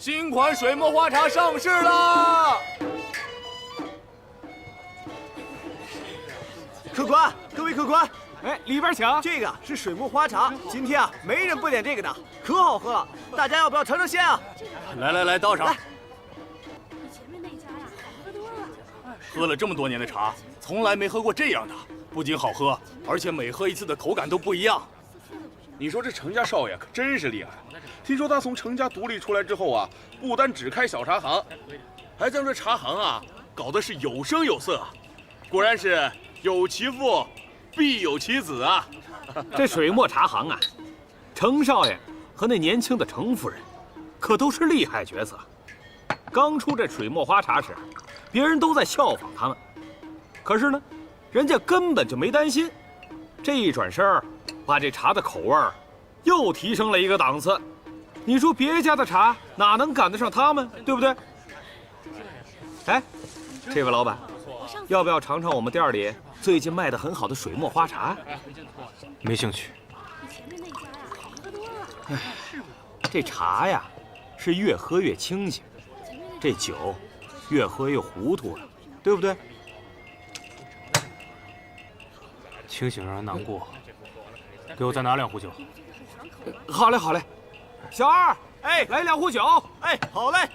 新款水墨花茶上市啦！客官，各位客官，哎，里边请。这个是水墨花茶，今天啊，没人不点这个的，可好喝了，大家要不要尝尝鲜啊？来，倒上。来，比前面那家呀好喝多了。喝了这么多年的茶，从来没喝过这样的，不仅好喝，而且每喝一次的口感都不一样。你说这程家少爷可真是厉害，听说他从程家独立出来之后啊，不单只开小茶行，还将这茶行啊搞得是有声有色，果然是有其父必有其子啊！这水墨茶行啊，程少爷和那年轻的程夫人，可都是厉害角色。刚出这水墨花茶时，别人都在效仿他们，可是呢，人家根本就没担心。这一转身儿，把这茶的口味儿又提升了一个档次。你说别家的茶哪能赶得上他们，对不对？哎，这位老板，要不要尝尝我们店里最近卖的很好的水墨花茶？没兴趣。比前面那家呀好喝多了。哎，这茶呀，是越喝越清醒，这酒越喝越糊涂了，对不对？清醒让人难过，给我再拿2壶酒。好嘞，小二，哎，来2壶酒。哎，好嘞。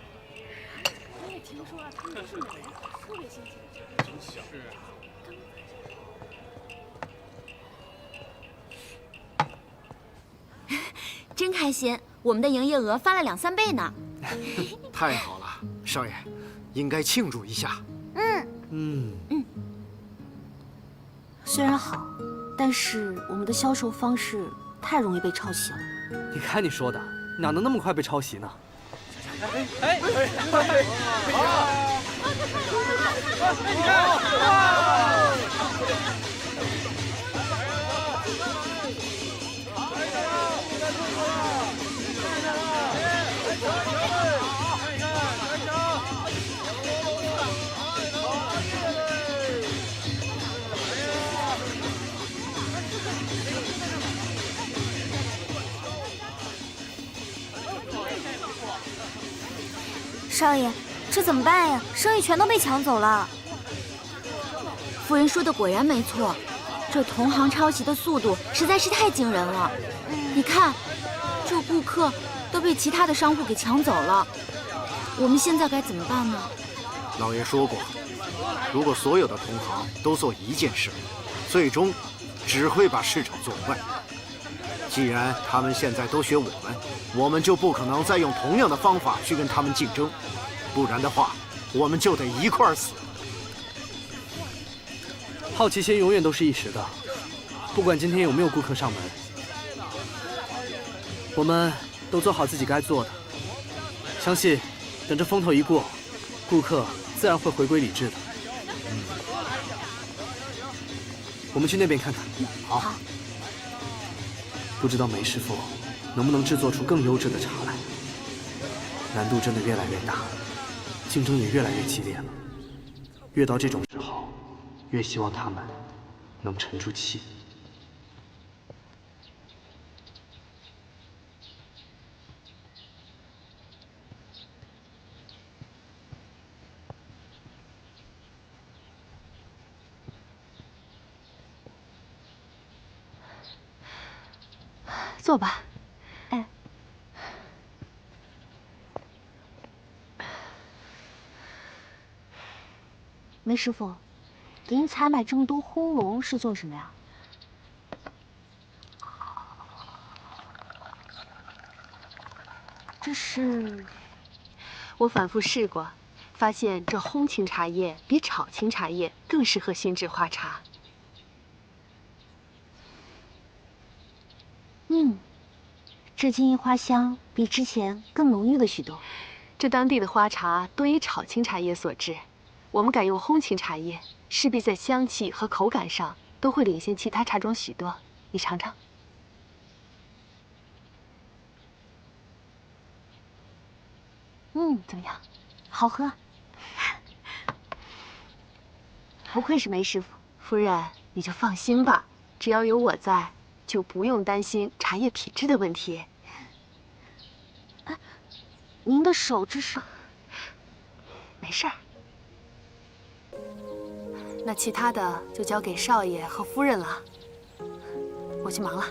我也听说他们都是女人，特别心情。真开心，我们的营业额翻了2、3倍呢。太好了，少爷，应该庆祝一下。虽然好，但是我们的销售方式太容易被抄袭了。你看你说的，哪能那么快被抄袭呢？少爷，这怎么办呀？生意全都被抢走了。夫人说的果然没错，这同行抄袭的速度实在是太惊人了。你看，这顾客都被其他的商户给抢走了，我们现在该怎么办呢？老爷说过，如果所有的同行都做一件事，最终只会把市场做坏。既然他们现在都学我们就不可能再用同样的方法去跟他们竞争，不然的话，我们就得一块儿死。好奇心永远都是一时的，不管今天有没有顾客上门，我们都做好自己该做的。相信等这风头一过，顾客自然会回归理智的。我们去那边看看。好。不知道梅师傅能不能制作出更优质的茶来？难度真的越来越大，竞争也越来越激烈了。越到这种时候，越希望他们能沉住气。坐吧。哎，梅师傅，给你采买这么多烘笼是做什么呀？这是……我反复试过，发现这烘青茶叶比炒青茶叶更适合熏制花茶。这金银花香比之前更浓郁了许多。这当地的花茶多以炒青茶叶所制，我们改用烘青茶叶，势必在香气和口感上都会领先其他茶种许多。你尝尝。怎么样？好喝。不愧是梅师傅。夫人，你就放心吧，只要有我在，就不用担心茶叶品质的问题。您的手这是……没事儿。那其他的就交给少爷和夫人了，我去忙了。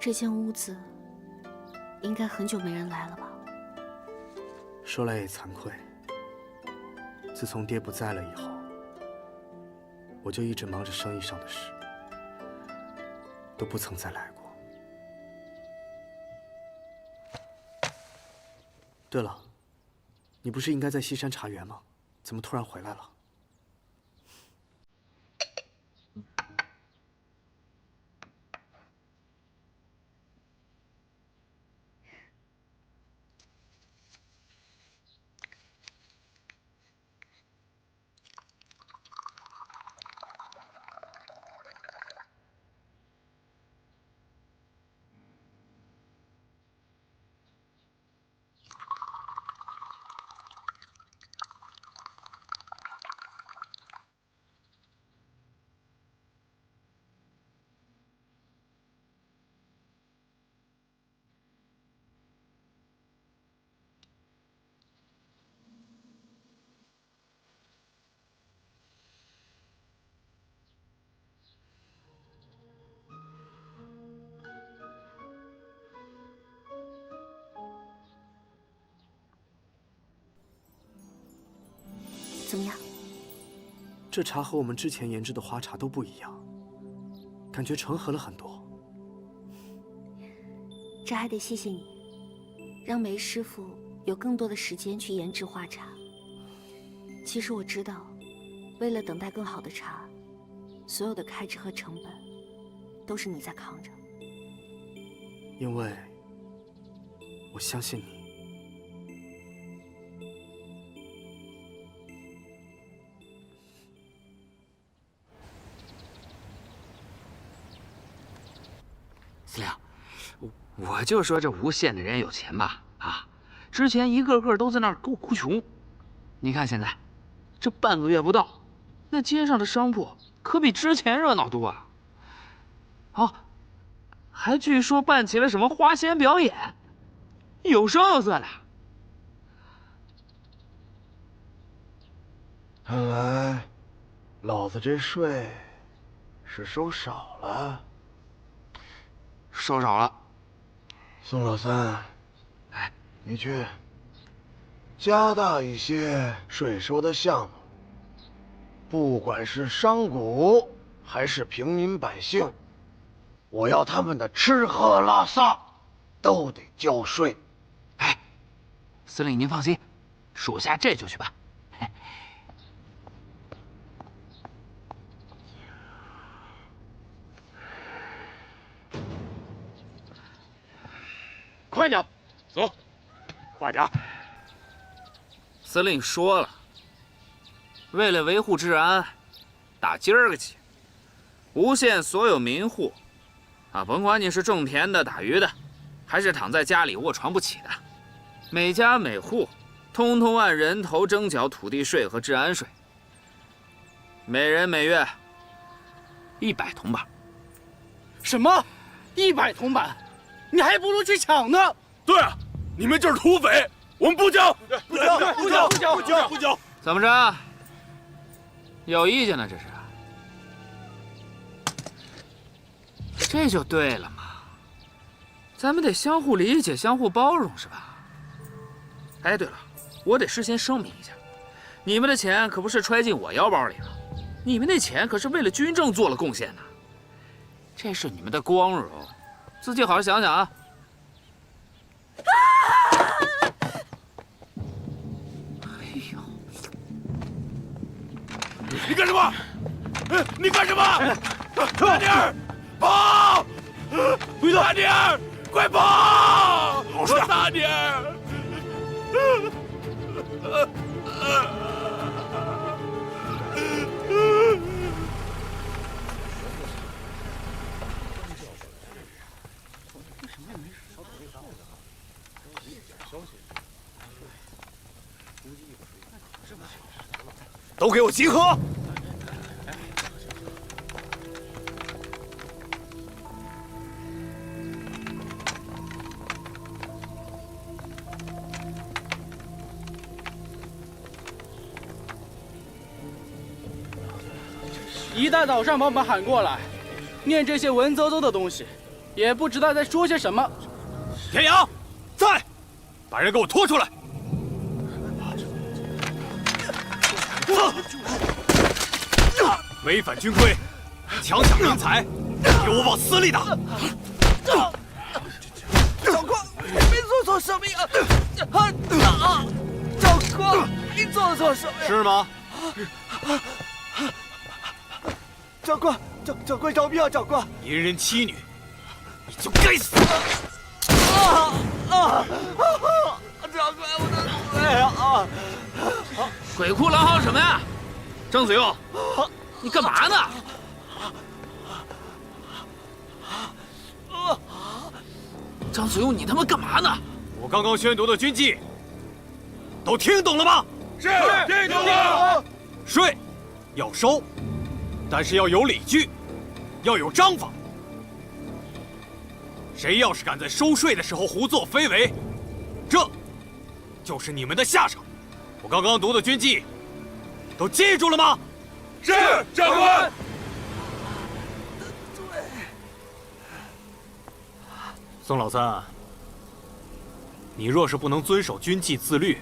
这间屋子应该很久没人来了吧？说来也惭愧，自从爹不在了以后，我就一直忙着生意上的事，都不曾再来过。对了，你不是应该在西山茶园吗？怎么突然回来了？怎么样？这茶和我们之前研制的花茶都不一样，感觉醇和了很多。这还得谢谢你，让梅师傅有更多的时间去研制花茶。其实我知道，为了等待更好的茶，所有的开支和成本都是你在扛着。因为我相信你。司令，我就说这无县的人有钱吧，啊，之前一个个都在那儿给我哭穷，你看现在，这半个月不到，那街上的商铺可比之前热闹多啊。哦，还据说办起了什么花仙表演，有声有色的。看来，老子这税是收少了。收少了，宋老三，哎，你去加大一些税收的项目，不管是商贾还是平民百姓，我要他们的吃喝拉撒都得交税。哎，司令您放心，属下这就去办。快点，走，快点！司令说了，为了维护治安，打今儿个起，无县所有民户，啊，甭管你是种田的、打鱼的，还是躺在家里卧床不起的，每家每户，通通按人头征缴土地税和治安税，每人每月100铜板。什么？100铜板？你还不如去抢呢！对啊，你们就是土匪，我们不交，不交。怎么着？有意见了这是？这就对了嘛，咱们得相互理解、相互包容，是吧？哎，对了，我得事先声明一下，你们的钱可不是揣进我腰包里了，你们那钱可是为了军政做了贡献的，这是你们的光荣，自己好好想想啊。哎呦，你干什么？你干什么？大妮儿，跑！大妮儿，快跑！老实点！大妮儿。都给我集合！一大早上把我们喊过来，念这些文绉绉的东西，也不知道在说些什么。田阳，在，把人给我拖出来！违反军规，强抢人才，给我往死里打！长官，没做错什么呀！长官，你做错什么呀？是吗？长官，长官饶命啊！长官，淫人妻女，你就该死！长官，我的嘴啊！鬼哭狼嚎什么呀？张子佑，你干嘛呢？张子佑，你他妈干嘛呢？我刚刚宣读的军纪，都听懂了吗？是，听懂了。税要收，但是要有理据，要有章法。谁要是敢在收税的时候胡作非为，这就是你们的下场。我刚刚读的军纪，都记住了吗？是，长官。宋老三，你若是不能遵守军纪自律，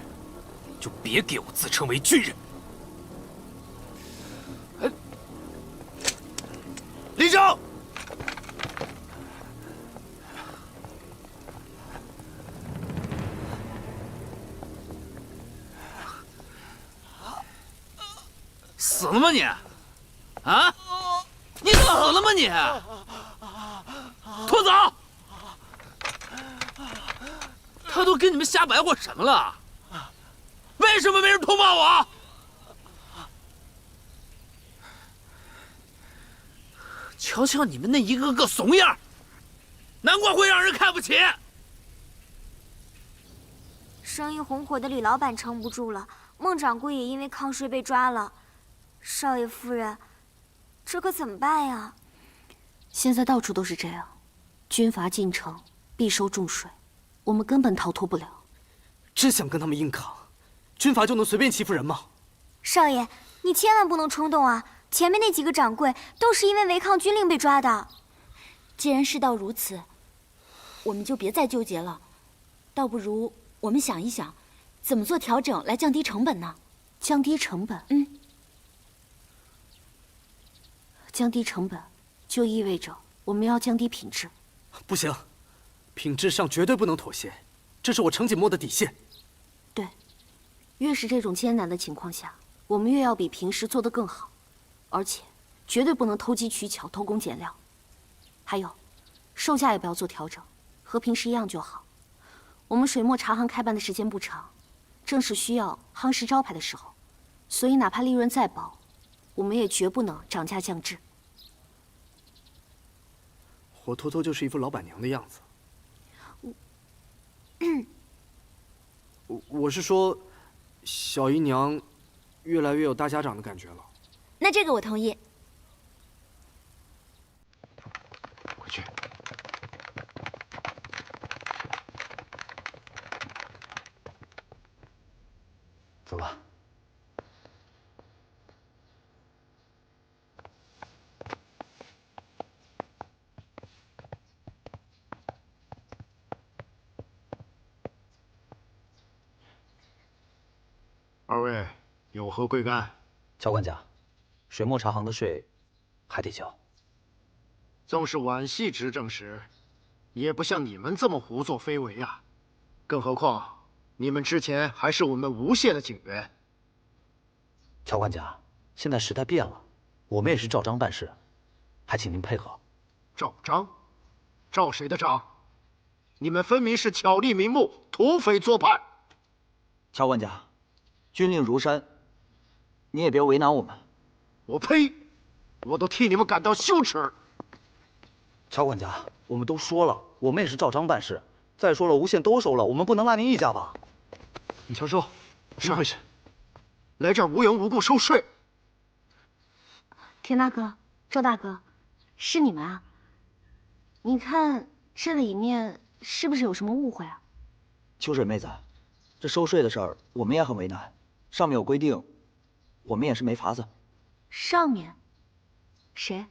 就别给我自称为军人。立正！死了吗你？啊？你死了吗你？拖走！他都跟你们瞎白活什么了？为什么没人通报我？瞧瞧你们那一个个怂样，难怪会让人看不起。生意红火的吕老板撑不住了，孟掌柜也因为抗税被抓了。少爷夫人，这可怎么办呀？现在到处都是这样，军阀进城必收重税，我们根本逃脱不了。真想跟他们硬扛，军阀就能随便欺负人吗？少爷，你千万不能冲动啊！前面那几个掌柜都是因为违抗军令被抓的。既然事到如此，我们就别再纠结了，倒不如我们想一想，怎么做调整来降低成本呢？降低成本？降低成本，就意味着我们要降低品质。不行，品质上绝对不能妥协，这是我程锦墨的底线。对，越是这种艰难的情况下，我们越要比平时做得更好，而且绝对不能偷机取巧、偷工减料。还有，售价也不要做调整，和平时一样就好。我们水墨茶行开办的时间不长，正是需要夯实招牌的时候，所以哪怕利润再薄，我们也绝不能涨价降质。活脱脱就是一副老板娘的样子。我是说，小姨娘越来越有大家长的感觉了。那这个我同意。回去。走吧。二位有何贵干？乔管家，水墨茶行的税还得交。纵是皖系执政时，也不像你们这么胡作非为啊！更何况你们之前还是我们吴县的警员。乔管家，现在时代变了，我们也是照章办事，还请您配合。照章？照谁的章？你们分明是巧立名目，土匪作派。乔管家，军令如山，你也别为难我们。我呸！我都替你们感到羞耻。乔管家，我们都说了，我们也是照章办事。再说了，吴县都收了，我们不能落您一家吧？你瞧说，怎么回事？来这儿无缘无故收税？田大哥、周大哥，是你们啊？你看这里面是不是有什么误会啊？秋水妹子，这收税的事儿我们也很为难，上面有规定，我们也是没法子。上面谁？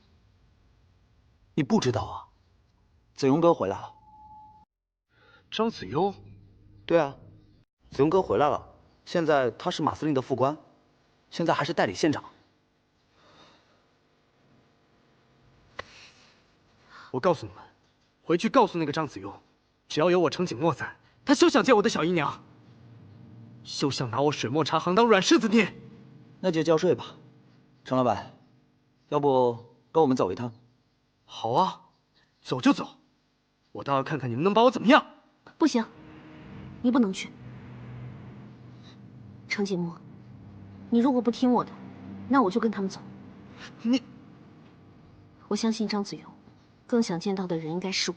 你不知道啊？子庸哥回来了。张子悠？对啊，子庸哥回来了，现在他是马司令的副官，现在还是代理县长。我告诉你们，回去告诉那个张子悠，只要有我程景墨在，他休想见我的小姨娘，休想拿我水墨茶行当软柿子捏。那就交税吧，程老板，要不跟我们走一趟？好啊，走就走，我倒要看看你们能把我怎么样。不行，你不能去。程景墨，你如果不听我的，那我就跟他们走。你，我相信张子悠，更想见到的人应该是我。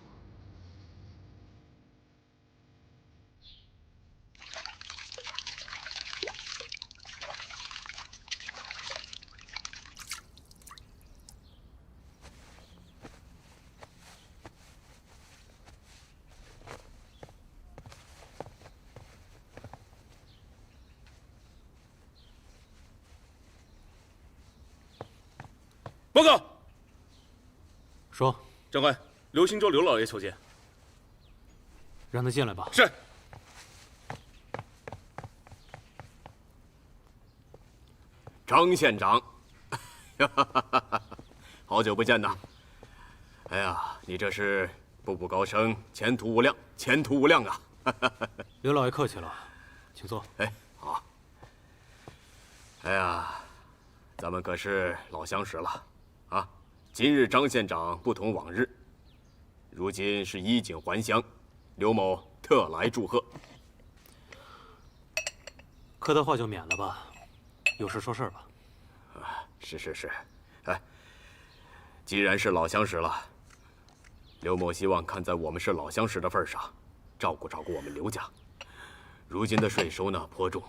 报告。说，长官，刘兴洲刘老爷求见。让他进来吧。是。张县长，好久不见呐！哎呀，你这是步步高升，前途无量，前途无量啊！刘老爷客气了，请坐。哎，好。哎呀，咱们可是老相识了啊！今日张县长不同往日，如今是衣锦还乡，刘某特来祝贺。客套话就免了吧，有事说事吧。是，哎，既然是老相识了，刘某希望看在我们是老相识的份上，照顾我们刘家。如今的税收呢颇重，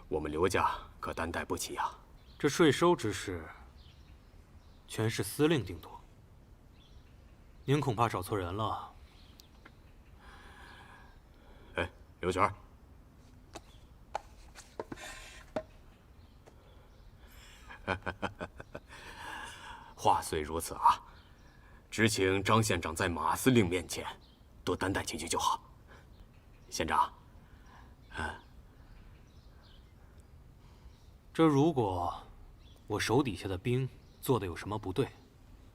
我们刘家可担待不起啊。这税收之事，全是司令定夺，您恐怕找错人了。哎，刘全儿，话虽如此啊，只请张县长在马司令面前多担待几句就好。县长，这如果我手底下的兵做的有什么不对，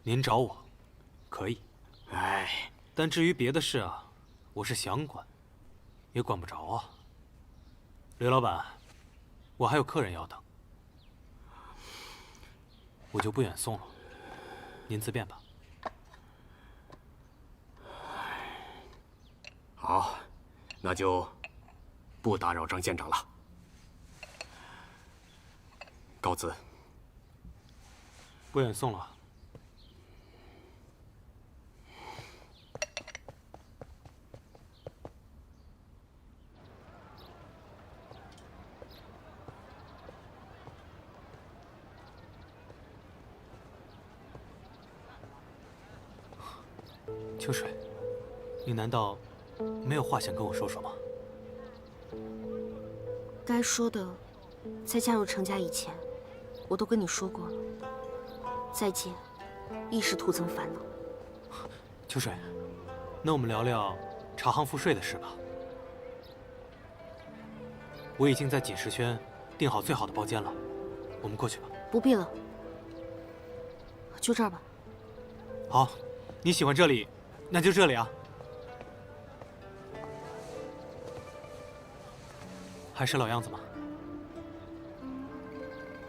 您找我，可以。哎，但至于别的事啊，我是想管，也管不着啊。刘老板，我还有客人要等，我就不远送了，您自便吧。好，那就不打扰张县长了，告辞。不远送了。秋水，你难道没有话想跟我说说吗？该说的在加入程家以前，我都跟你说过了，再见，亦是徒增烦恼。秋水，那我们聊聊茶行赋税的事吧。我已经在锦石轩订好最好的包间了，我们过去吧。不必了，就这儿吧。好，你喜欢这里，那就这里啊。还是老样子吗？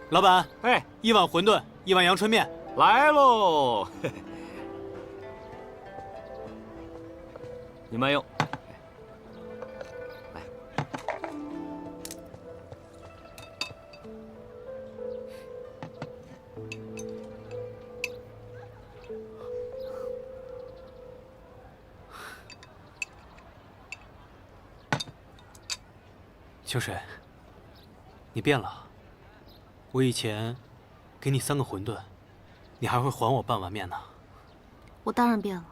老板，哎，1碗馄饨，1碗阳春面，来喽！你慢用。来，秋水，你变了。我以前给你3个馄饨，你还会还我半碗面呢。我当然变了，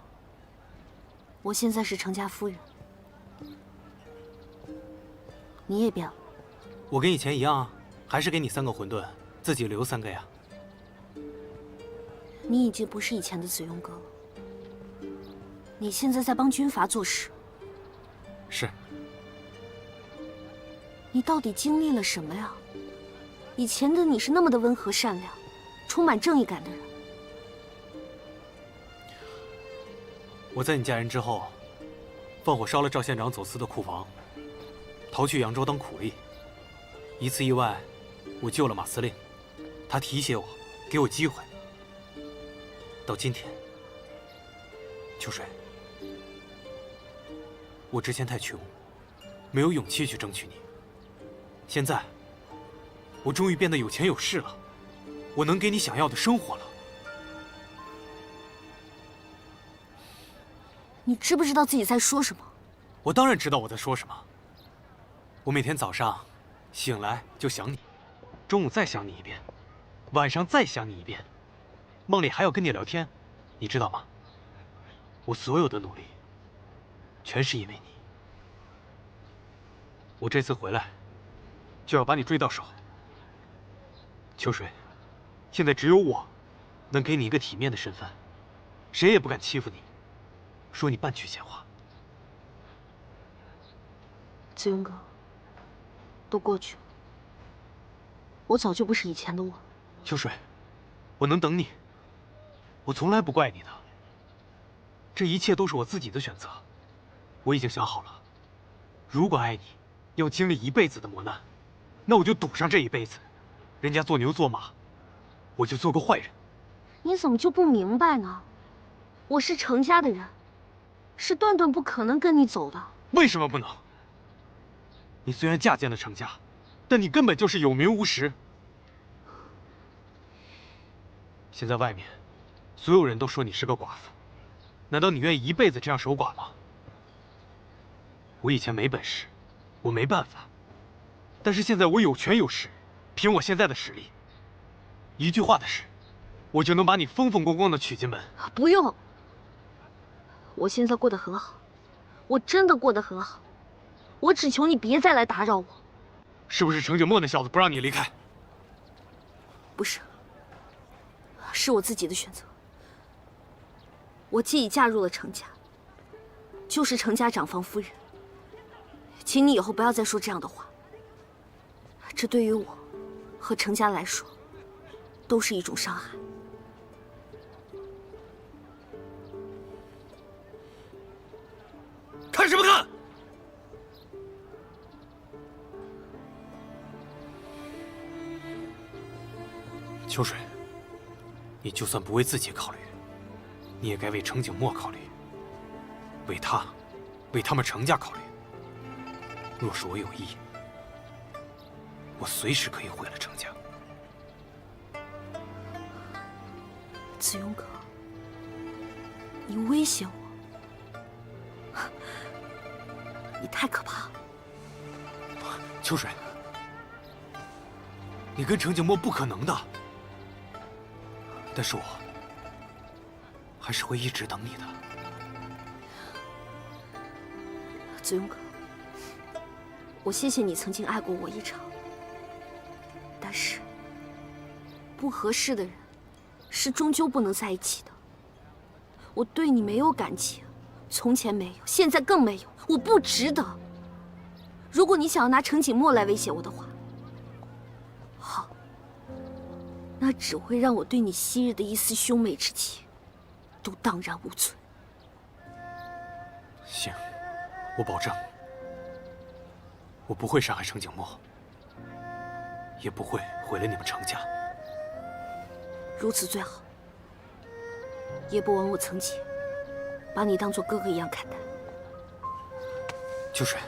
我现在是程家夫人。你也变了。我跟以前一样啊，还是给你3个馄饨，自己留3个呀。你已经不是以前的子庸哥了，你现在在帮军阀做事。是。你到底经历了什么呀？以前的你是那么的温和善良，充满正义感的人。我在你嫁人之后，放火烧了赵县长走私的库房，逃去扬州当苦力。一次意外，我救了马司令，他提携我，给我机会。到今天，秋水，我之前太穷，没有勇气去争取你。现在，我终于变得有钱有势了，我能给你想要的生活了。你知不知道自己在说什么？我当然知道我在说什么。我每天早上醒来就想你，中午再想你一遍，晚上再想你一遍，梦里还要跟你聊天，你知道吗？我所有的努力，全是因为你。我这次回来，就要把你追到手。秋水，现在只有我，能给你一个体面的身份，谁也不敢欺负你，说你半句闲话。子庸哥，都过去了，我早就不是以前的我。秋水，我能等你，我从来不怪你的。这一切都是我自己的选择，我已经想好了，如果爱你，要经历一辈子的磨难，那我就赌上这一辈子。人家做牛做马，我就做个坏人。你怎么就不明白呢？我是程家的人，是断断不可能跟你走的。为什么不能？你虽然嫁进了程家，但你根本就是有名无实。现在外面，所有人都说你是个寡妇，难道你愿意一辈子这样守寡吗？我以前没本事，我没办法，但是现在我有权有势。凭我现在的实力，一句话的事，我就能把你风风光光的娶进门。不用，我现在过得很好，我真的过得很好，我只求你别再来打扰我。是不是程景墨那小子不让你离开？不是，是我自己的选择。我既已嫁入了程家，就是程家长房夫人，请你以后不要再说这样的话。这对于我和程家来说，都是一种伤害。看什么看？秋水，你就算不为自己考虑，你也该为程景墨考虑，为他，为他们程家考虑。若是我有意，我随时可以毁了程家。子庸哥，你威胁我，你太可怕了。秋水，你跟程景墨不可能的，但是我还是会一直等你的。子庸哥，我谢谢你曾经爱过我一场，不合适的人，是终究不能在一起的。我对你没有感情，从前没有，现在更没有，我不值得。如果你想要拿程锦墨来威胁我的话，好，那只会让我对你昔日的一丝兄妹之情都荡然无存。行，我保证，我不会伤害程景墨，也不会毁了你们程家。如此最好，也不枉我曾经把你当做哥哥一样看待。秋水，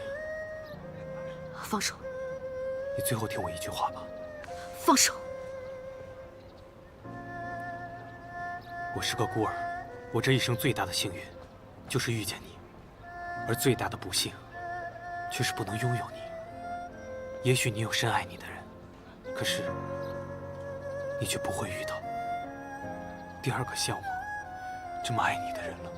放手！你最后听我一句话吧。放手！我是个孤儿，我这一生最大的幸运，就是遇见你，而最大的不幸，却是不能拥有你。也许你有深爱你的人，可是你却不会遇到第二个像我这么爱你的人了。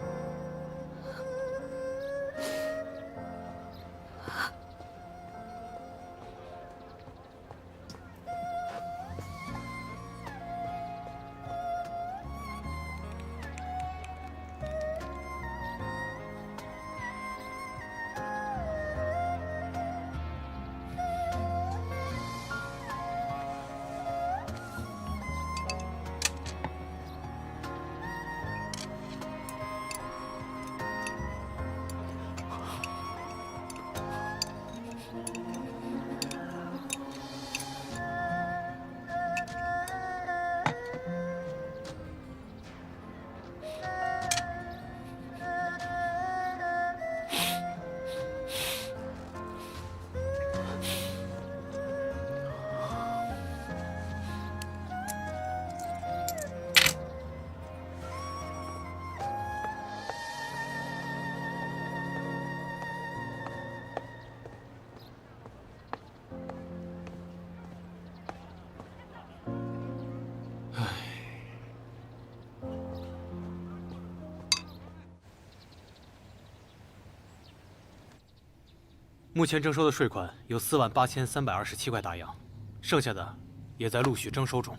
目前征收的税款有48327块大洋，剩下的也在陆续征收中。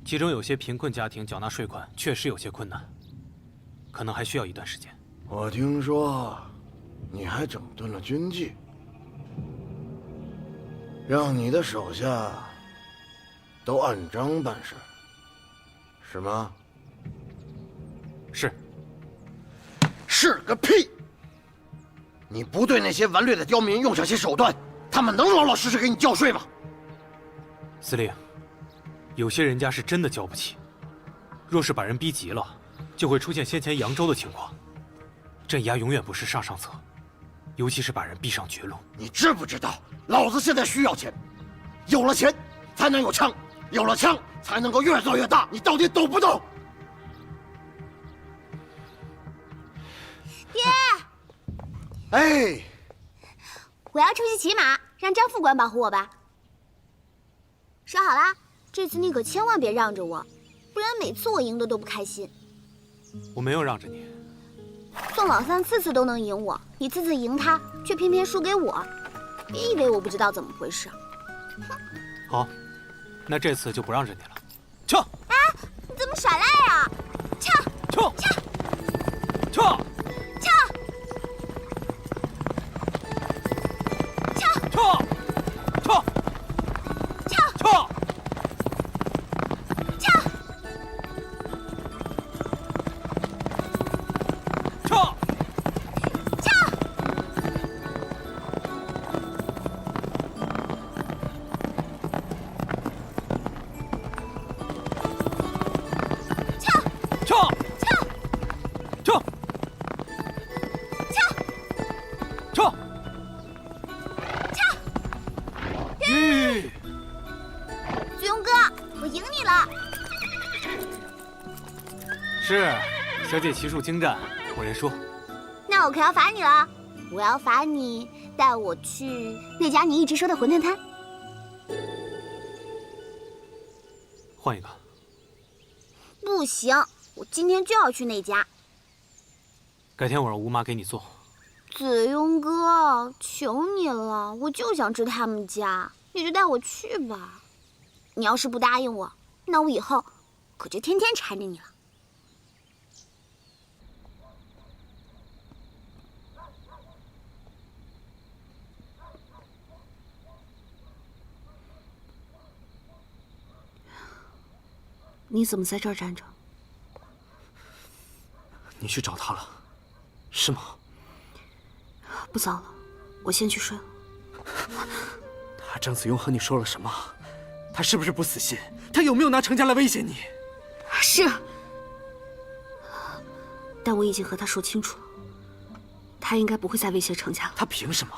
其中有些贫困家庭缴纳税款确实有些困难，可能还需要一段时间。我听说你还整顿了军纪，让你的手下都按章办事，是吗？是。是个屁！你不对那些顽劣的刁民用上些手段，他们能老老实实给你交税吗？司令，有些人家是真的交不起，若是把人逼急了，就会出现先前扬州的情况。镇压永远不是上策，尤其是把人逼上绝路。你知不知道，老子现在需要钱，有了钱才能有枪，有了枪才能够越做越大。你到底懂不懂？爹，哎，我要出去骑马，让张副官保护我吧。说好啦，这次你可千万别让着我，不然每次我赢的都不开心。我没有让着你。宋老三次次都能赢我，你次次赢他，却偏偏输给我。别以为我不知道怎么回事。好，那这次就不让着你了。撤！哎，你怎么耍赖啊？撤！撤！撤！撤！是，小姐骑术精湛，我认输。那我可要罚你了，我要罚你带我去那家你一直说的馄饨摊。换一个。不行，我今天就要去那家。改天我让吴妈给你做。子庸哥，求你了，我就想吃他们家，你就带我去吧。你要是不答应我，那我以后可就天天缠着你了。你怎么在这儿站着？你去找他了，是吗？不早了，我先去睡了。他张子庸和你说了什么？他是不是不死心？他有没有拿程家来威胁你？是，但我已经和他说清楚了，他应该不会再威胁程家了。他凭什么？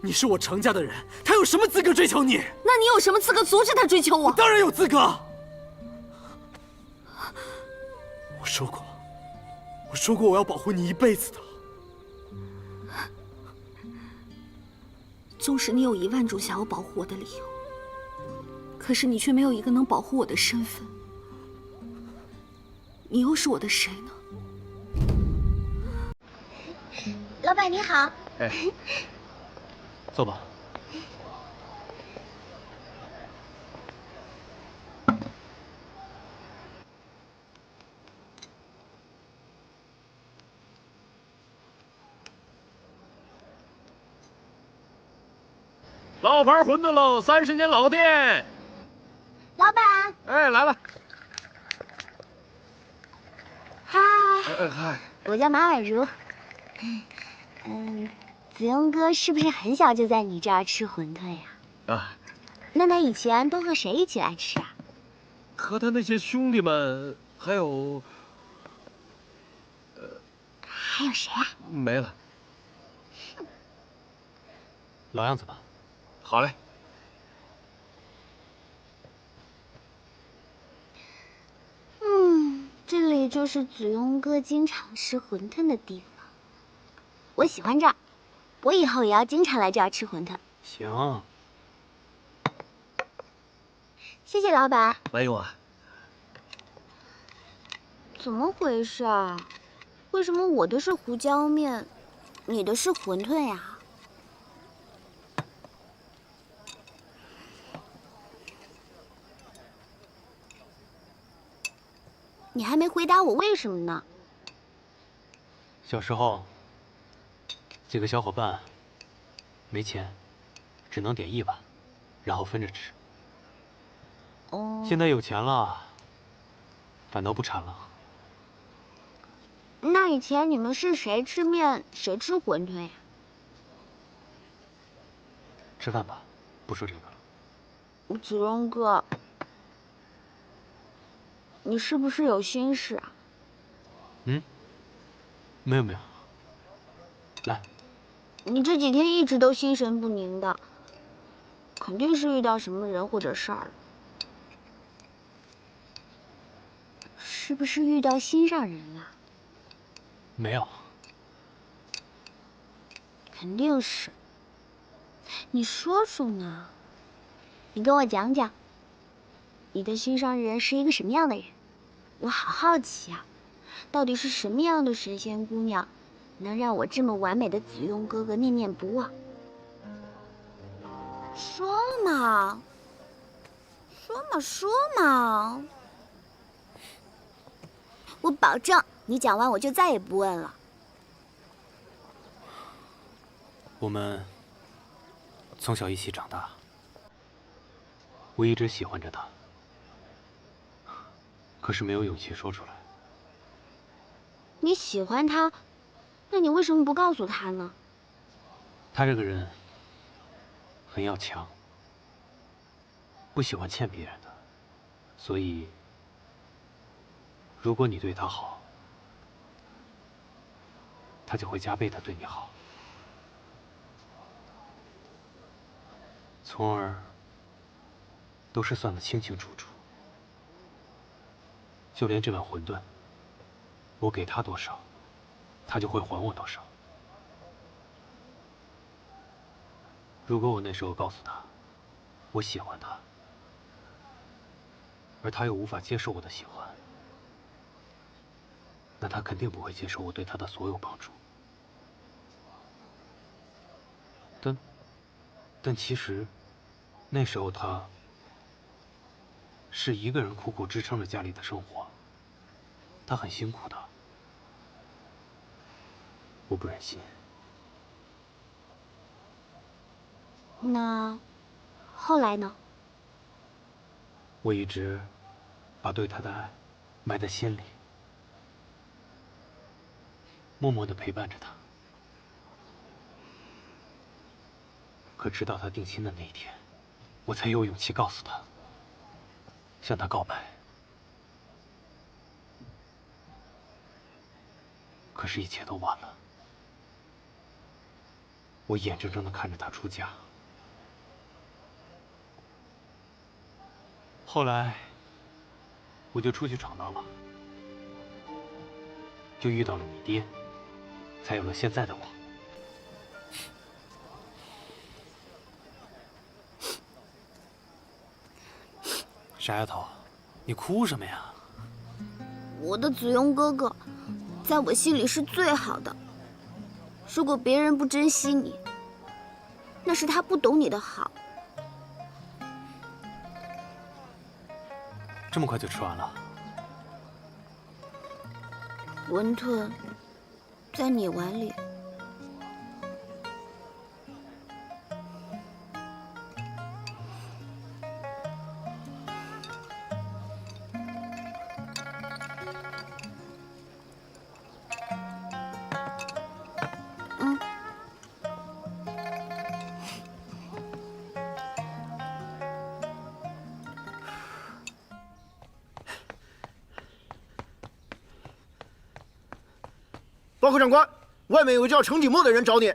你是我程家的人，他有什么资格追求你？那你有什么资格阻止他追求我？我当然有资格。我说过我要保护你一辈子的。纵使你有10000种想要保护我的理由，可是你却没有一个能保护我的身份。你又是我的谁呢？老板你好。哎，坐吧。老牌馄饨喽，30年老店。老板。哎，来了。嗨。嗨。我叫马婉如。子庸哥是不是很小就在你这儿吃馄饨呀？啊。那他以前都和谁一起来吃啊？和他那些兄弟们，还有，还有谁啊？没了。老样子吧。好嘞。这里就是子庸哥经常吃馄饨的地方。我喜欢这儿，我以后也要经常来这儿吃馄饨。行。谢谢老板。没用啊。怎么回事啊？为什么我的是胡椒面，你的是馄饨呀？你还没回答我为什么呢？小时候，几个小伙伴没钱，只能点1碗，然后分着吃。哦。现在有钱了，反倒不馋了。那以前你们是谁吃面，谁吃馄饨呀？吃饭吧，不说这个了。子荣哥，你是不是有心事啊？没有。来。你这几天一直都心神不宁的，肯定是遇到什么人或者事儿了。是不是遇到心上人了？没有。肯定是。你说说呢？你跟我讲讲，你的心上人是一个什么样的人？我好好奇啊，到底是什么样的神仙姑娘，能让我这么完美的子庸哥哥念念不忘？说嘛，说嘛！我保证，你讲完我就再也不问了。我们从小一起长大，我一直喜欢着他，可是没有勇气说出来。你喜欢他，那你为什么不告诉他呢？他这个人很要强，不喜欢欠别人的，所以如果你对他好，他就会加倍的对你好，从而都是算得清清楚楚。就连这碗馄饨，我给他多少，他就会还我多少。如果我那时候告诉他，我喜欢他，而他又无法接受我的喜欢，那他肯定不会接受我对他的所有帮助。但其实，那时候他是一个人苦苦支撑着家里的生活，他很辛苦的。我不忍心。那后来呢？我一直把对他的爱埋在心里，默默地陪伴着他。可直到他定亲的那一天，我才有勇气告诉他，向他告白。可是，一切都晚了。我眼睁睁地看着他出家。后来，我就出去闯荡了，就遇到了你爹，才有了现在的我。傻丫头，你哭什么呀？我的子庸哥哥，在我心里是最好的。如果别人不珍惜你，那是他不懂你的好。这么快就吃完了？馄饨在你碗里。报告长官，外面有个叫程景墨的人找你。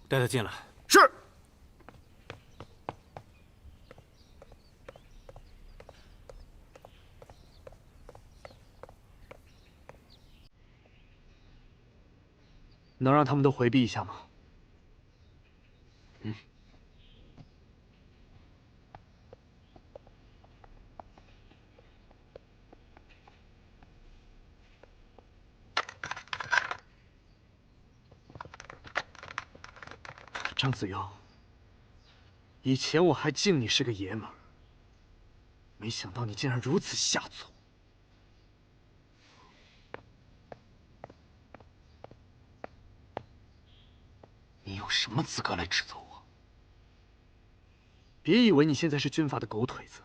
带他进来。是。能让他们都回避一下吗？张子庸，以前我还敬你是个爷们儿，没想到你竟然如此下作。你有什么资格来指责我？别以为你现在是军阀的狗腿子，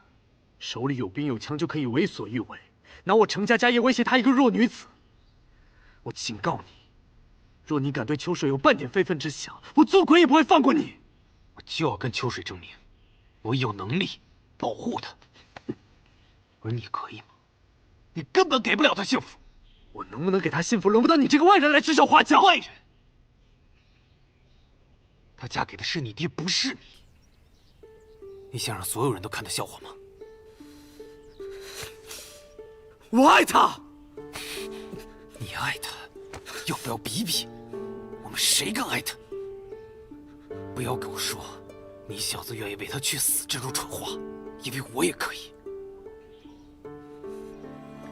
手里有兵有枪就可以为所欲为，拿我程家家业威胁她一个弱女子。我警告你，若你敢对秋水有半点非分之想，我做鬼也不会放过你。我就要跟秋水证明，我有能力保护她，而你可以吗？你根本给不了她幸福。我能不能给她幸福，轮不到你这个外人来指手画脚。外人？她嫁给的是你爹，不是你。你想让所有人都看她笑话吗？我爱她。你爱她，要不要比比？我们谁更爱她？不要跟我说，你小子愿意为她去死这种蠢话，因为我也可以。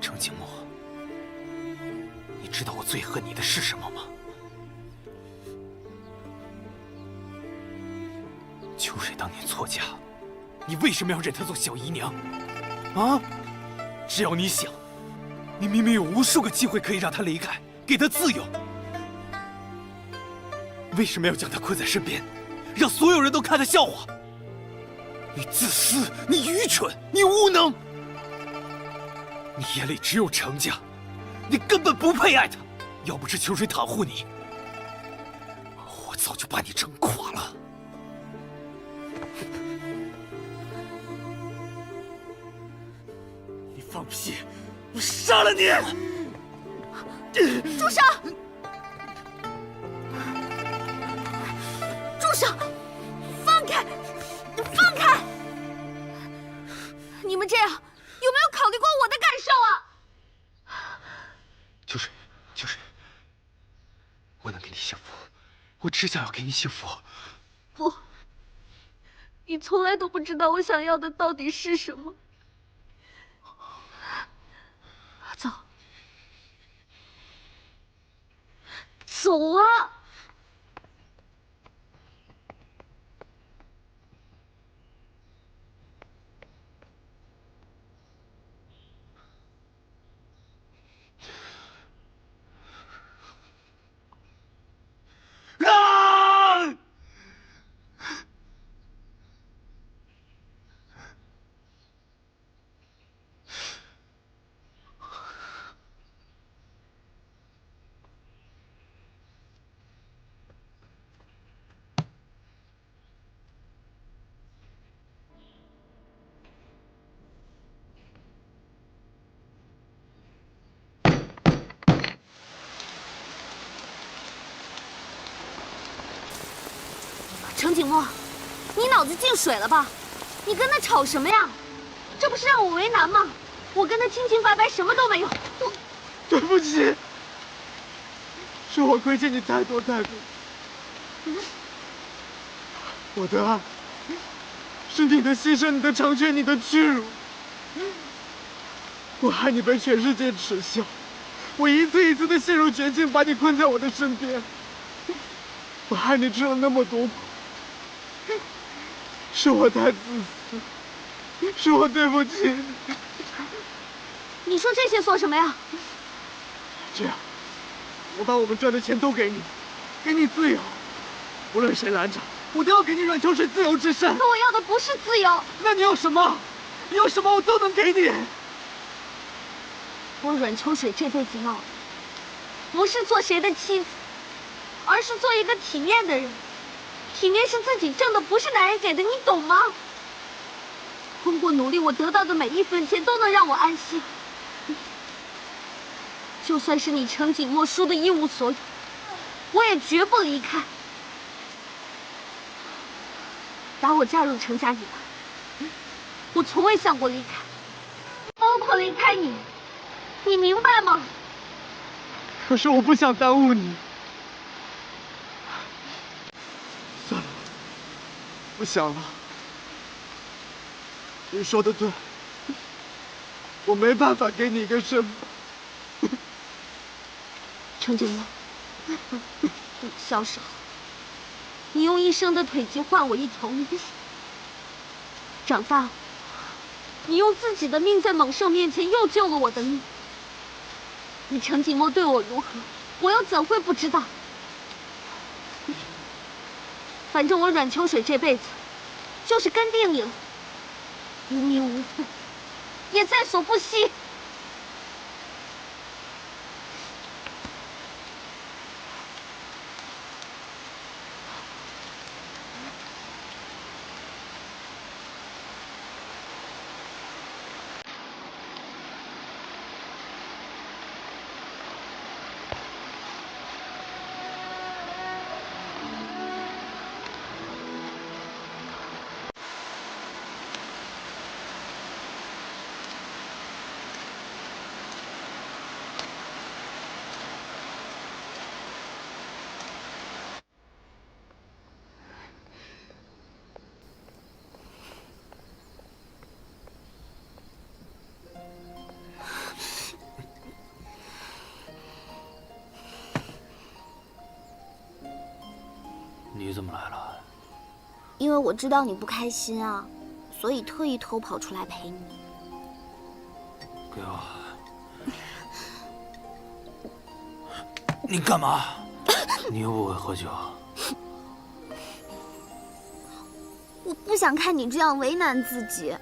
程景墨，你知道我最恨你的是什么吗？秋水当年错嫁，你为什么要认她做小姨娘？啊！只要你想，你明明有无数个机会可以让她离开，给她自由，为什么要将她困在身边，让所有人都看她笑话？你自私，你愚蠢，你无能，你眼里只有程家，你根本不配爱她。要不是秋水袒护你，我早就把你整垮了。你放屁！我杀了你！住手！住手！放开！放开！你们这样有没有考虑过我的感受啊？秋水，秋水，我能给你幸福，我只想要给你幸福。不，你从来都不知道我想要的到底是什么。走，走啊！程景墨，你脑子进水了吧？你跟他吵什么呀？这不是让我为难吗？我跟他清清白白，什么都没有。对不起，是我亏欠你太多太多。我的爱，是你的牺牲，你的成全，你的屈辱。我害你被全世界耻笑，我一次一次的陷入绝境，把你困在我的身边。我害你吃了那么多苦，是我太自私，是我对不起你。你说这些做什么呀？这样，我把我们赚的钱都给你，给你自由。无论谁拦着，我都要给你阮秋水自由之身。可我要的不是自由。那你要什么？你要什么我都能给你。我阮秋水这辈子要的，不是做谁的妻子，而是做一个体面的人。体面是自己挣的，不是男人给的，你懂吗？通过努力，我得到的每一分钱都能让我安心。就算是你程景墨输得一无所有，我也绝不离开。打我嫁入程家以来，我从未想过离开，包括离开你，你明白吗？可是我不想耽误你。算了，不想了。你说的对，我没办法给你一个身份。程景墨，小时候，你用一生的腿疾换我一条命；长大了，你用自己的命在猛兽面前又救了我的命。你程景墨对我如何，我又怎会不知道？反正我阮秋水这辈子就是跟定你了，无名无份，也在所不惜。你怎么来了？因为我知道你不开心啊，所以特意偷跑出来陪你。给我！你干嘛？你又不会喝酒。我不想看你这样为难自己。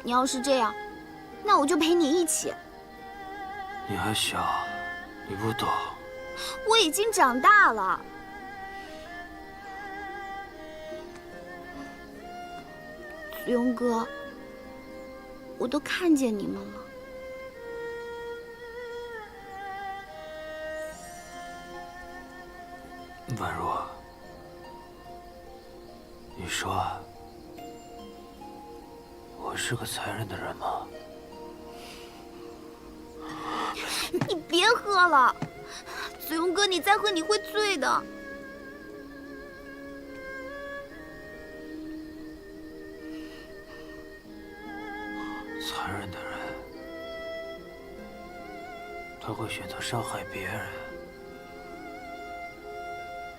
你要是这样，那我就陪你一起。你还小，你不懂。我已经长大了。子庸哥，我都看见你们了。宛如，你说我是个残忍的人吗？你别喝了，子庸哥，你再喝你会醉的。残忍的人，他会选择伤害别人，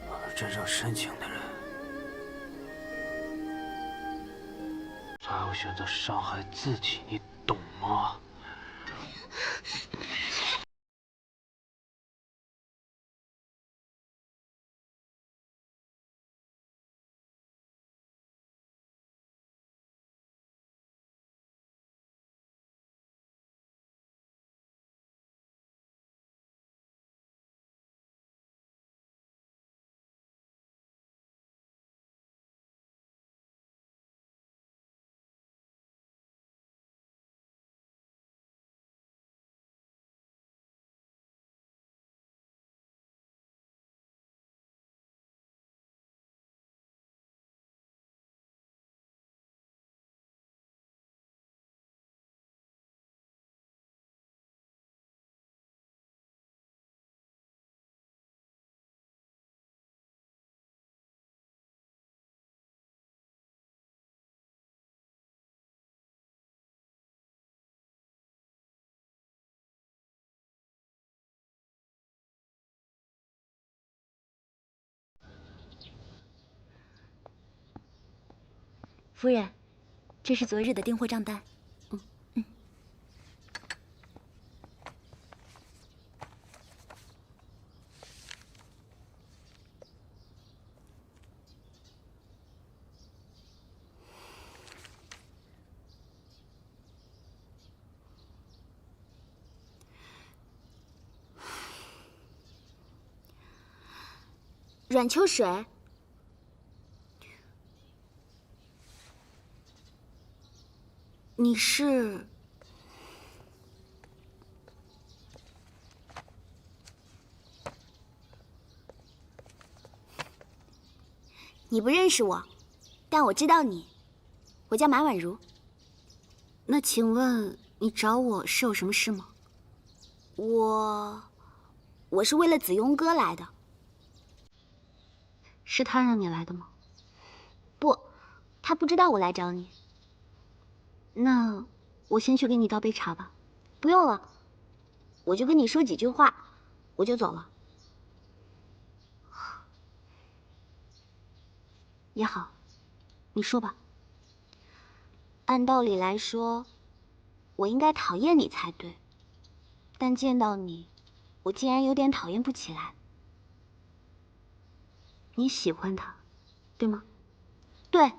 而真正深情的人，才会选择伤害自己，你懂吗？夫人，这是昨日的订货账单。阮秋水，你是？你不认识我，但我知道你。我叫马婉如。那请问你找我是有什么事吗？我是为了子庸哥来的。是他让你来的吗？不，他不知道我来找你。那我先去给你倒杯茶吧。不用了，我就跟你说几句话，我就走了。也好，你说吧。按道理来说，我应该讨厌你才对，但见到你，我竟然有点讨厌不起来。你喜欢他，对吗？对，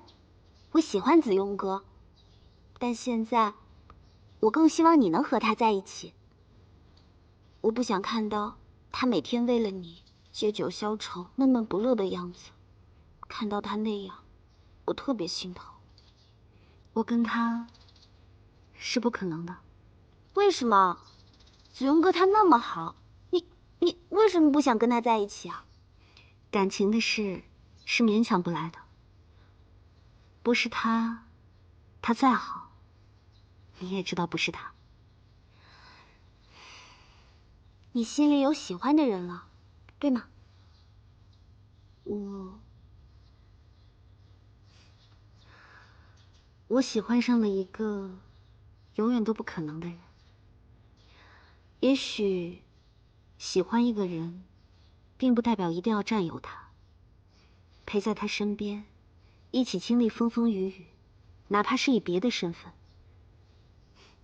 我喜欢子庸哥，但现在我更希望你能和他在一起。我不想看到他每天为了你借酒消愁、闷闷不乐的样子，看到他那样，我特别心疼。我跟他是不可能的。为什么？子庸哥他那么好，你为什么不想跟他在一起啊？感情的事是勉强不来的。不是他，他再好，你也知道不是他。你心里有喜欢的人了，对吗？我喜欢上了一个永远都不可能的人。也许喜欢一个人，并不代表一定要占有他，陪在他身边，一起经历风风雨雨，哪怕是以别的身份，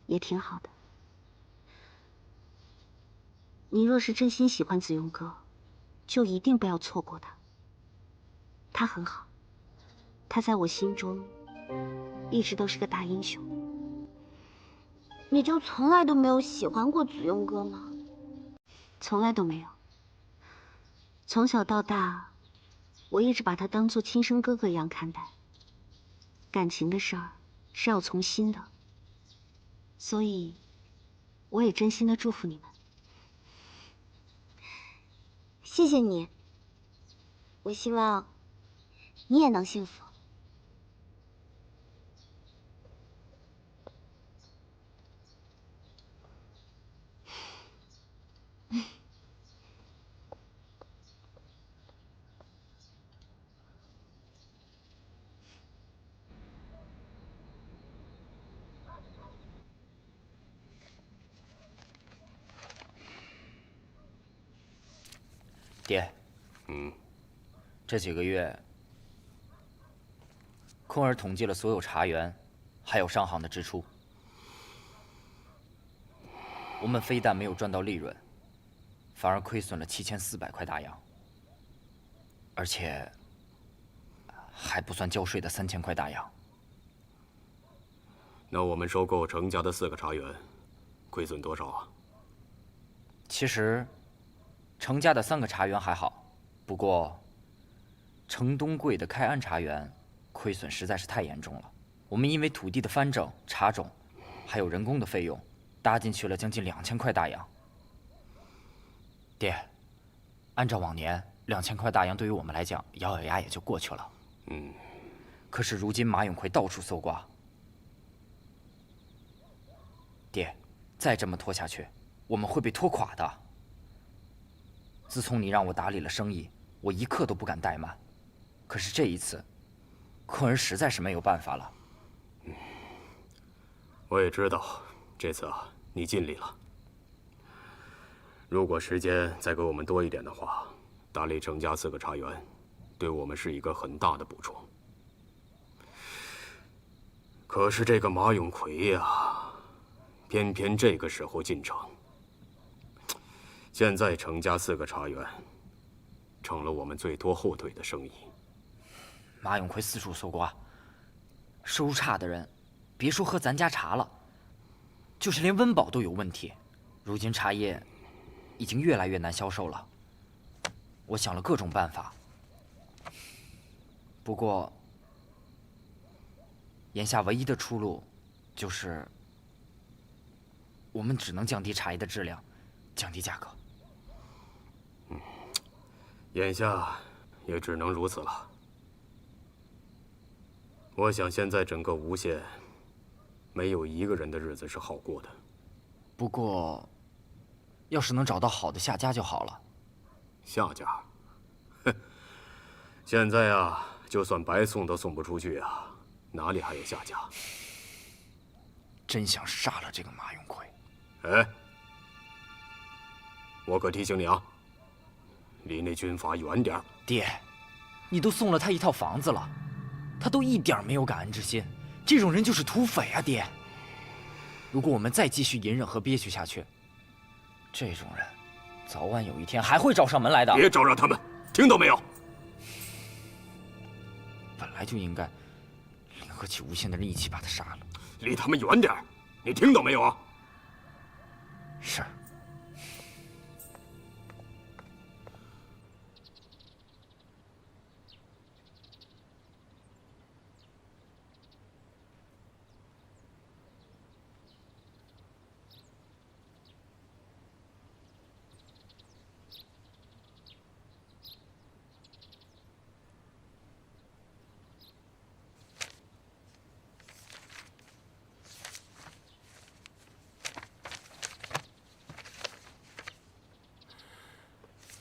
也挺好的。你若是真心喜欢子庸哥，就一定不要错过他。他很好，他在我心中一直都是个大英雄。你就从来都没有喜欢过子庸哥吗？从来都没有。从小到大，我一直把他当作亲生哥哥一样看待。感情的事儿是要从心的，所以我也真心的祝福你们。谢谢你，我希望你也能幸福。爹，这几个月，空儿统计了所有茶园，还有商行的支出。我们非但没有赚到利润，反而亏损了7400块大洋，而且还不算交税的3000块大洋。那我们收购程家的4个茶园，亏损多少啊？其实，程家的3个茶园还好，不过程东贵的开安茶园亏损实在是太严重了。我们因为土地的翻正、茶种，还有人工的费用，搭进去了将近2000块大洋。爹，按照往年，2000块大洋对于我们来讲，咬咬牙也就过去了。可是如今马永奎到处搜刮，爹，再这么拖下去，我们会被拖垮的。自从你让我打理了生意，我一刻都不敢怠慢。可是这一次，坤儿实在是没有办法了。我也知道，这次啊，你尽力了。如果时间再给我们多一点的话，打理程家4个茶园，对我们是一个很大的补充。可是这个马永奎呀，偏偏这个时候进城。现在程家4个茶园，成了我们最拖后腿的生意。马永奎四处搜刮，收入差的人，别说喝咱家茶了，就是连温饱都有问题。如今茶叶已经越来越难销售了。我想了各种办法，不过眼下唯一的出路就是我们只能降低茶叶的质量，降低价格。眼下也只能如此了。我想现在整个吴县，没有一个人的日子是好过的。不过，要是能找到好的下家就好了。下家？哼，现在啊，就算白送都送不出去啊，哪里还有下家？真想杀了这个马永奎。哎，我可提醒你啊，离那军阀远点儿。爹，你都送了他一套房子了，他都一点没有感恩之心，这种人就是土匪啊！爹，如果我们再继续隐忍和憋屈下去，这种人早晚有一天还会找上门来的。别招惹他们，听到没有？本来就应该联合起吴县的人一起把他杀了。离他们远点儿，你听到没有啊？是。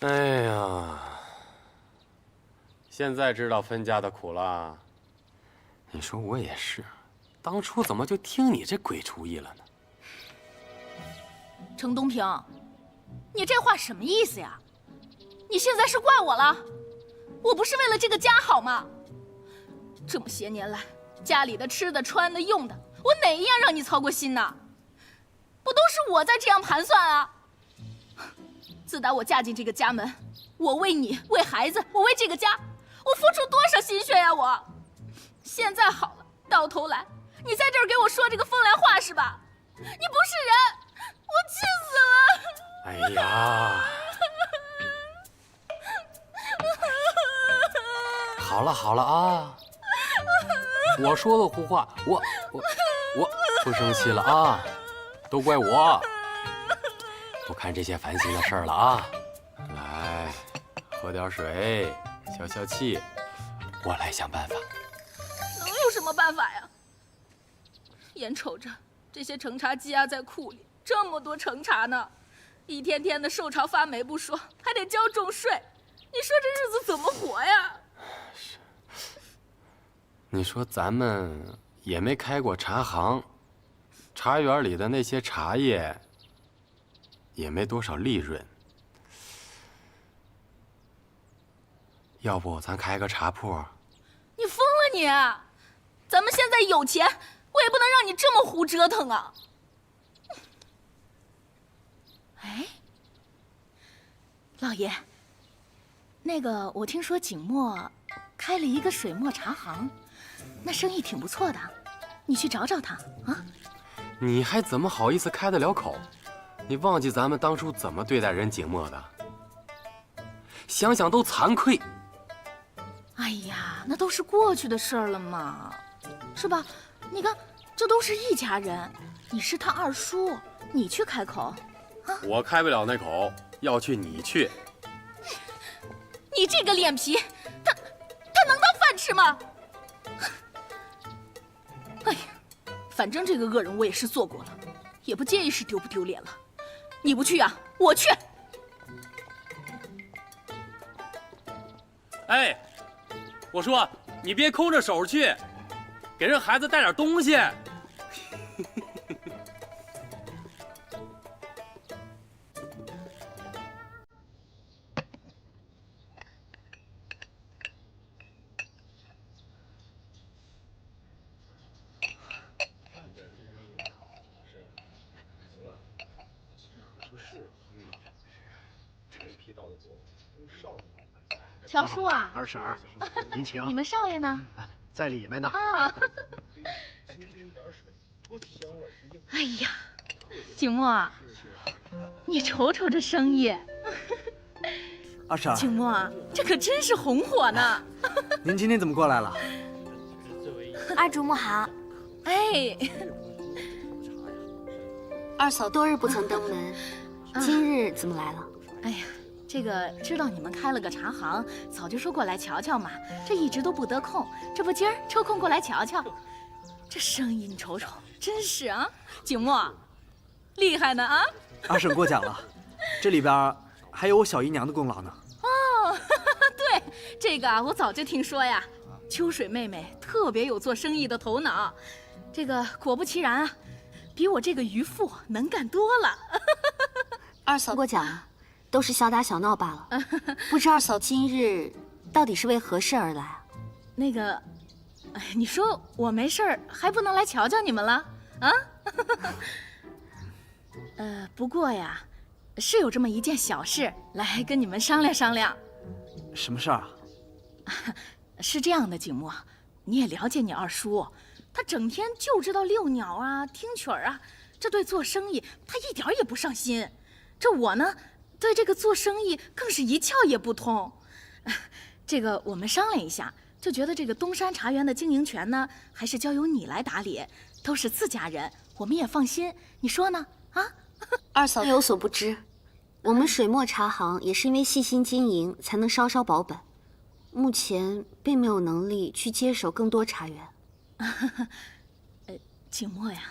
哎呀，现在知道分家的苦了。你说我也是，当初怎么就听你这鬼主意了呢？程东平，你这话什么意思呀？你现在是怪我了？我不是为了这个家好吗？这么些年来，家里的吃的、穿的、用的，我哪一样让你操过心呢？不都是我在这样盘算啊？自打我嫁进这个家门，我为你、为孩子，我为这个家，我付出多少心血呀！我现在好了，到头来你在这儿给我说这个风凉话是吧？你不是人，我气死了！哎呀，好了好了啊，我说的胡话，我不生气了啊，都怪我。不看这些烦心的事儿了啊！来，喝点水，消消气。我来想办法。能有什么办法呀？眼瞅着这些成茶积压在库里，这么多成茶呢，一天天的受潮发霉不说，还得交重税，你说这日子怎么活呀？你说咱们也没开过茶行，茶园里的那些茶叶也没多少利润，要不咱开个茶铺？你疯了你！咱们现在有钱，我也不能让你这么胡折腾啊！哎，老爷，那个我听说景墨开了一个水墨茶行，那生意挺不错的，你去找找他啊。你还怎么好意思开得了口？你忘记咱们当初怎么对待人景墨的？想想都惭愧。哎呀，那都是过去的事儿了嘛，是吧？你看，这都是一家人，你是他二叔，你去开口，啊？我开不了那口，要去你去。你这个脸皮，他能当饭吃吗？哎呀，反正这个恶人我也是做过了，也不介意是丢不丢脸了。你不去啊，我去。哎，我说你别空着手去，给人孩子带点东西。乔叔啊，二婶儿，您请。你们少爷呢？在里面呢。啊。哎呀，景墨，你瞅瞅这生意。二婶儿，景墨，这可真是红火呢。您今天怎么过来了？二主母好。哎，二嫂多日不曾登门，今日怎么来了？哎呀，这个知道你们开了个茶行，早就说过来瞧瞧嘛，这一直都不得空，这不今儿抽空过来瞧瞧。这生意你瞅瞅，真是啊，景墨，厉害呢啊！二婶过奖了，这里边还有我小姨娘的功劳呢。哦，对，这个啊，我早就听说呀。秋水妹妹特别有做生意的头脑，这个果不其然啊，比我这个渔妇能干多了。二嫂过奖了，都是小打小闹罢了。不知二嫂今日到底是为何事而来啊？那个，哎，你说我没事儿还不能来瞧瞧你们了啊？不过呀，是有这么一件小事，来跟你们商量商量。什么事儿啊？是这样的，景墨，你也了解你二叔，他整天就知道遛鸟啊、听曲儿啊，这对做生意他一点也不上心。这我呢，对这个做生意更是一窍也不通。这个我们商量一下，就觉得这个东山茶园的经营权呢，还是交由你来打理，都是自家人，我们也放心。你说呢？啊？二嫂有所不知，我们水墨茶行也是因为细心经营，才能稍稍保本。目前并没有能力去接手更多茶园。景墨呀，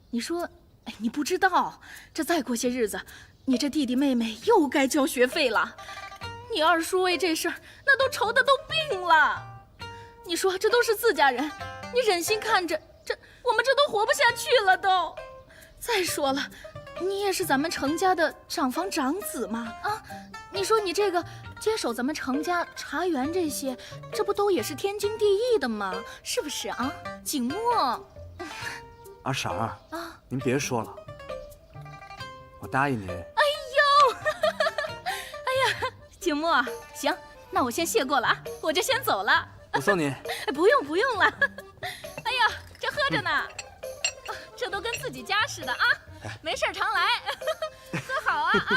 你说，哎，你不知道，这再过些日子，你这弟弟妹妹又该交学费了。你二叔为这事儿，那都愁得都病了。你说这都是自家人，你忍心看着这我们这都活不下去了都。再说了，你也是咱们程家的长房长子嘛，啊，你说你这个接手咱们程家茶园这些，这不都也是天经地义的吗？是不是啊，景墨？二婶儿啊，您别说了，我答应您。哎呦，哎呀，景墨，行，那我先谢过了啊，我就先走了。我送您。不用不用了。哎呀，这喝着呢，这都跟自己家似的啊，没事常来，喝好啊啊。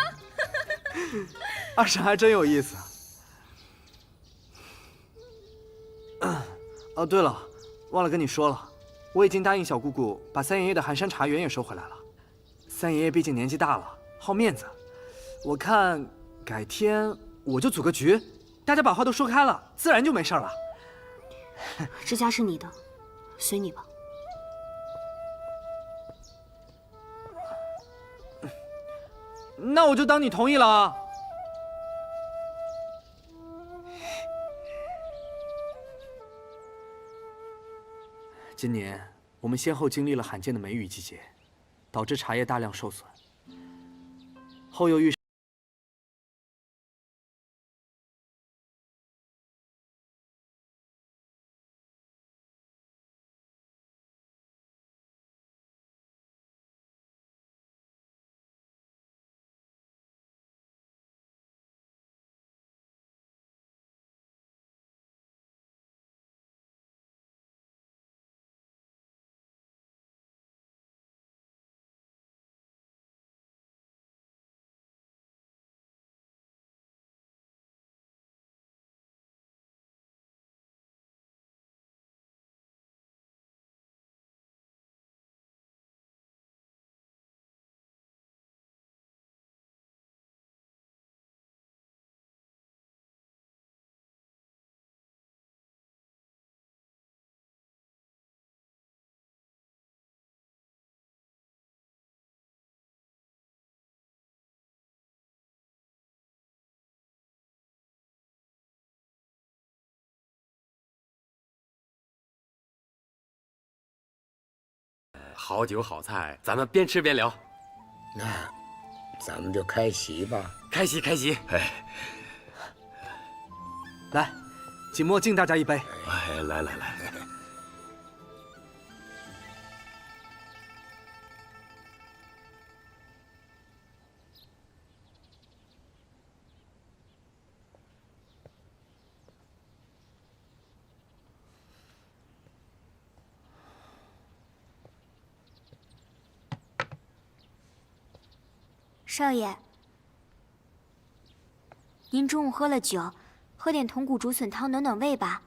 二婶还真有意思。哦，对了，忘了跟你说了，我已经答应小姑姑把三爷爷的寒山茶园也收回来了。三爷爷毕竟年纪大了，好面子，我看改天我就组个局，大家把话都说开了，自然就没事了。这家是你的，随你吧。那我就当你同意了啊。今年我们先后经历了罕见的梅雨季节，导致茶叶大量受损，后又遇好酒好菜，咱们边吃边聊。那咱们就开席吧。开席，开席。哎，来，景墨敬大家一杯。哎，来来来。少爷，您中午喝了酒，喝点筒骨竹笋汤暖暖胃吧。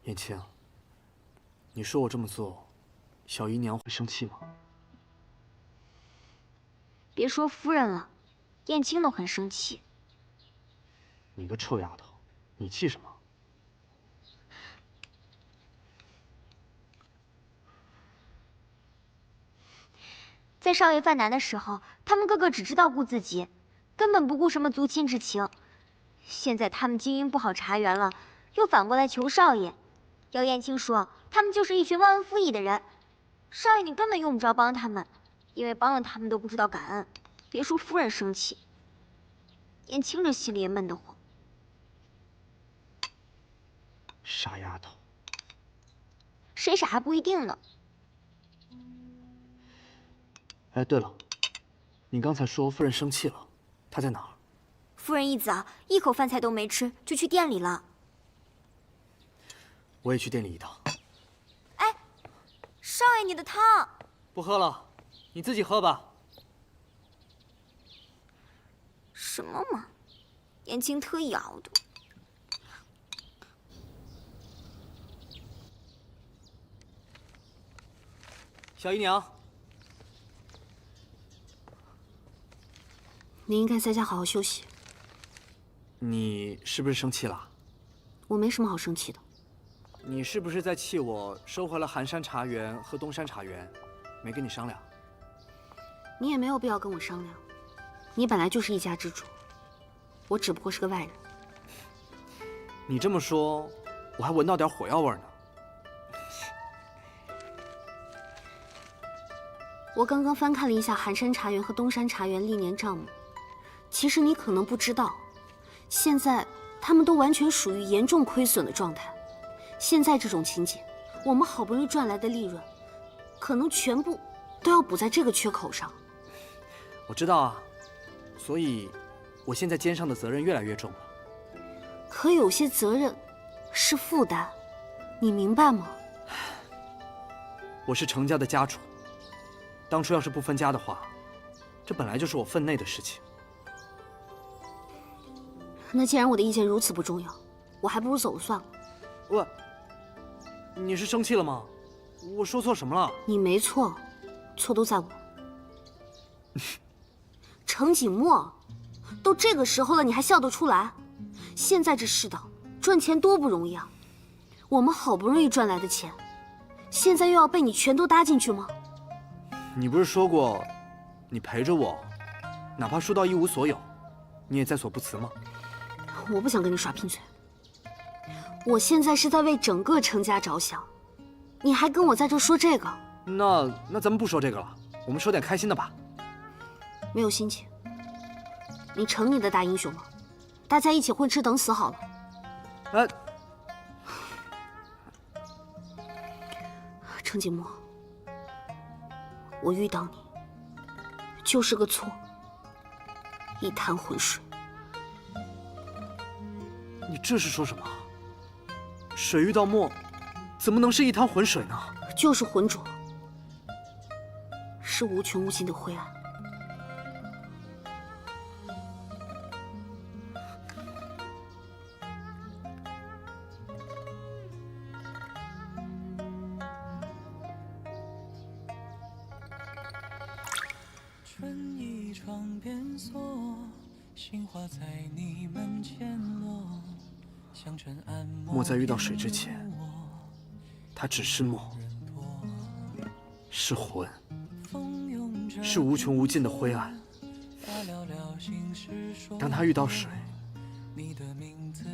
燕青，你说我这么做，小姨娘会生气吗？别说夫人了，燕青都很生气。你个臭丫头，你气什么？在少爷犯难的时候，他们个个只知道顾自己，根本不顾什么族亲之情。现在他们经营不好茶园了，又反过来求少爷。姚燕青说，他们就是一群忘恩负义的人。少爷，你根本用不着帮他们，因为帮了他们都不知道感恩。别说夫人生气，燕青这心里也闷得慌。傻丫头，谁傻还不一定呢。哎，对了，你刚才说夫人生气了，她在哪儿？夫人一早一口饭菜都没吃，就去店里了。我也去店里一趟。哎，少爷，你的汤。不喝了，你自己喝吧。什么嘛，燕青特意熬的。小姨娘，你应该在家好好休息。你是不是生气了？我没什么好生气的。你是不是在气我收回了寒山茶园和东山茶园，没跟你商量？你也没有必要跟我商量，你本来就是一家之主，我只不过是个外人。你这么说，我还闻到点火药味呢。我刚刚翻看了一下寒山茶园和东山茶园历年账目，其实你可能不知道，现在他们都完全属于严重亏损的状态。现在这种情景，我们好不容易赚来的利润，可能全部都要补在这个缺口上。我知道啊，所以我现在肩上的责任越来越重了。可有些责任是负担，你明白吗？我是程家的家主，当初要是不分家的话，这本来就是我分内的事情。那既然我的意见如此不重要，我还不如走了算了。喂，你是生气了吗？我说错什么了？你没错，错都在我。程锦墨，都这个时候了，你还笑得出来？现在这世道，赚钱多不容易啊！我们好不容易赚来的钱，现在又要被你全都搭进去吗？你不是说过，你陪着我，哪怕输到一无所有，你也在所不辞吗？我不想跟你耍贫嘴。我现在是在为整个程家着想，你还跟我在这说这个？那咱们不说这个了，我们说点开心的吧。没有心情。你成你的大英雄了，大家一起混吃等死好了。哎，程锦墨，我遇到你就是个错，一滩浑水。你这是说什么？水遇到墨，怎么能是一滩浑水呢？就是浑浊，是无穷无尽的灰暗。春意窗边锁，杏花在你门前落。墨在遇到水之前，它只是墨，是魂，是无穷无尽的灰暗。当它遇到水，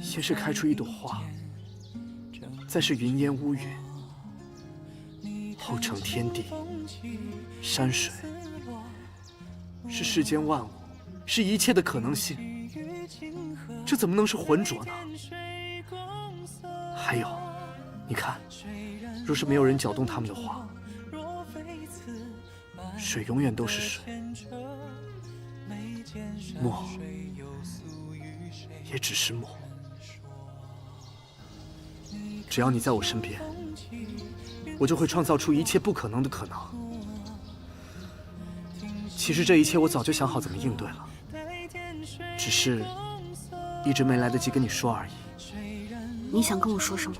先是开出一朵花，再是云烟乌云，后成天地、山水，是世间万物，是一切的可能性。这怎么能是浑浊呢？还有，你看，若是没有人搅动它们的话，水永远都是水，墨，也只是墨。只要你在我身边，我就会创造出一切不可能的可能。其实这一切我早就想好怎么应对了，只是一直没来得及跟你说而已。你想跟我说什么？